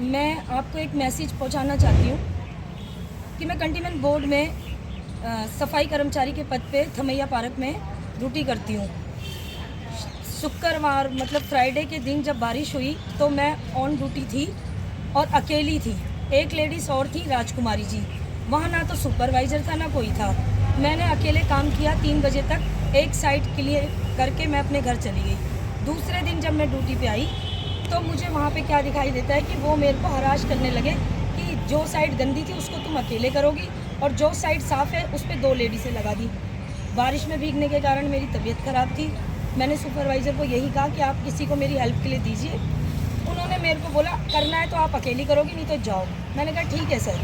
मैं आपको एक मैसेज पहुंचाना चाहती हूँ कि मैं कंटीनमेंट बोर्ड में सफाई कर्मचारी के पद पे थमैया पार्क में ड्यूटी करती हूँ। शुक्रवार मतलब फ्राइडे के दिन जब बारिश हुई तो मैं ऑन ड्यूटी थी और अकेली थी। एक लेडीज़ और थी, राजकुमारी जी। वहाँ ना तो सुपरवाइज़र था ना कोई था। मैंने अकेले काम किया 3 बजे तक। एक साइड क्लियर करके मैं अपने घर चली गई। दूसरे दिन जब मैं ड्यूटी पे आई तो मुझे वहाँ पे क्या दिखाई देता है कि वो मेरे को हराश करने लगे कि जो साइड गंदी थी उसको तुम अकेले करोगी और जो साइड साफ़ है उस पर 2 लेडीज़ें लगा दी। बारिश में भीगने के कारण मेरी तबीयत ख़राब थी। मैंने सुपरवाइज़र को यही कहा कि आप किसी को मेरी हेल्प के लिए दीजिए। उन्होंने मेरे को बोला करना है तो आप अकेली करोगी, नहीं तो जाओ। मैंने कहा ठीक है सर,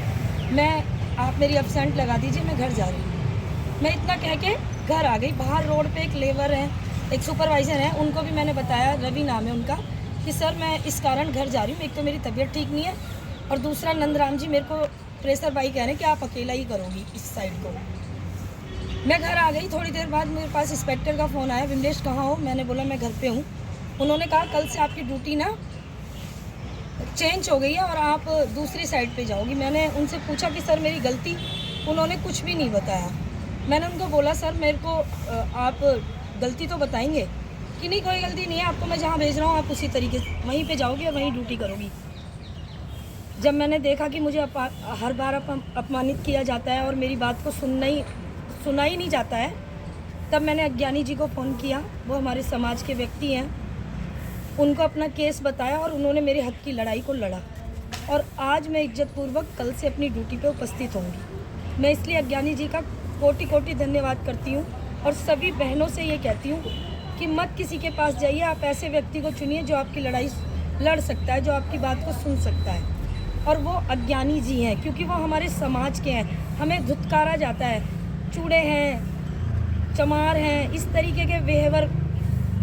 आप मेरी एब्सेंट लगा दीजिए, मैं घर जा रही हूँ। मैं इतना कह के घर आ गई। बाहर रोड पे एक लेबर है, एक सुपरवाइज़र है, उनको भी मैंने बताया, रवि नाम है उनका, कि सर मैं इस कारण घर जा रही हूँ। एक तो मेरी तबीयत ठीक नहीं है और दूसरा नंदराम जी मेरे को प्रेशर भाई कह रहे हैं कि आप अकेला ही करोगी इस साइड को। मैं घर आ गई। थोड़ी देर बाद मेरे पास इंस्पेक्टर का फ़ोन आया, विमलेश कहाँ हो? मैंने बोला मैं घर पे हूँ। उन्होंने कहा कल से आपकी ड्यूटी ना चेंज हो गई है और आप दूसरी साइड पे जाओगी। मैंने उनसे पूछा कि सर मेरी गलती? उन्होंने कुछ भी नहीं बताया। मैंने उनको बोला सर मेरे को आप गलती तो बताएंगे कि नहीं कोई गलती नहीं है, आपको मैं जहाँ भेज रहा हूँ आप उसी तरीके से वहीं पे जाओगी और वहीं ड्यूटी करोगी। जब मैंने देखा कि मुझे हर बार अपमानित किया जाता है और मेरी बात को सुना ही नहीं जाता है, तब मैंने अज्ञानी जी को फ़ोन किया। वो हमारे समाज के व्यक्ति हैं। उनको अपना केस बताया और उन्होंने मेरे हक की लड़ाई को लड़ा और आज मैं इज्जतपूर्वक कल से अपनी ड्यूटी पे उपस्थित होंगी। मैं इसलिए अज्ञानी जी का कोटि कोटि धन्यवाद करती हूँ और सभी बहनों से ये कहती हूँ कि मत किसी के पास जाइए। आप ऐसे व्यक्ति को चुनिए जो आपकी लड़ाई लड़ सकता है, जो आपकी बात को सुन सकता है, और वो अज्ञानी जी हैं क्योंकि वो हमारे समाज के हैं। हमें धुतकारा जाता है, चूड़े हैं, चमार हैं, इस तरीके के व्यवहार,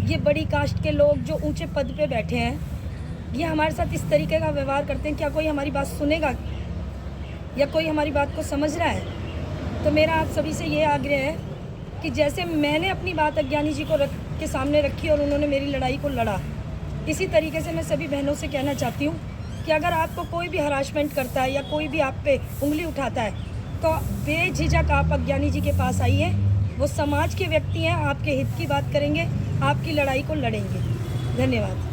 ये बड़ी कास्ट के लोग जो ऊंचे पद पे बैठे हैं, ये हमारे साथ इस तरीके का व्यवहार करते हैं। क्या कोई हमारी बात सुनेगा या कोई हमारी बात को समझ रहा है? तो मेरा आप सभी से ये आग्रह है कि जैसे मैंने अपनी बात अज्ञानी जी को के सामने रखी और उन्होंने मेरी लड़ाई को लड़ा, इसी तरीके से मैं सभी बहनों से कहना चाहती हूँ कि अगर आपको कोई भी हरासमेंट करता है या कोई भी आप पे उंगली उठाता है तो बेझिझक आप अज्ञानी जी के पास आइए। वो समाज के व्यक्ति हैं, आपके हित की बात करेंगे, आपकी लड़ाई को लड़ेंगे। धन्यवाद।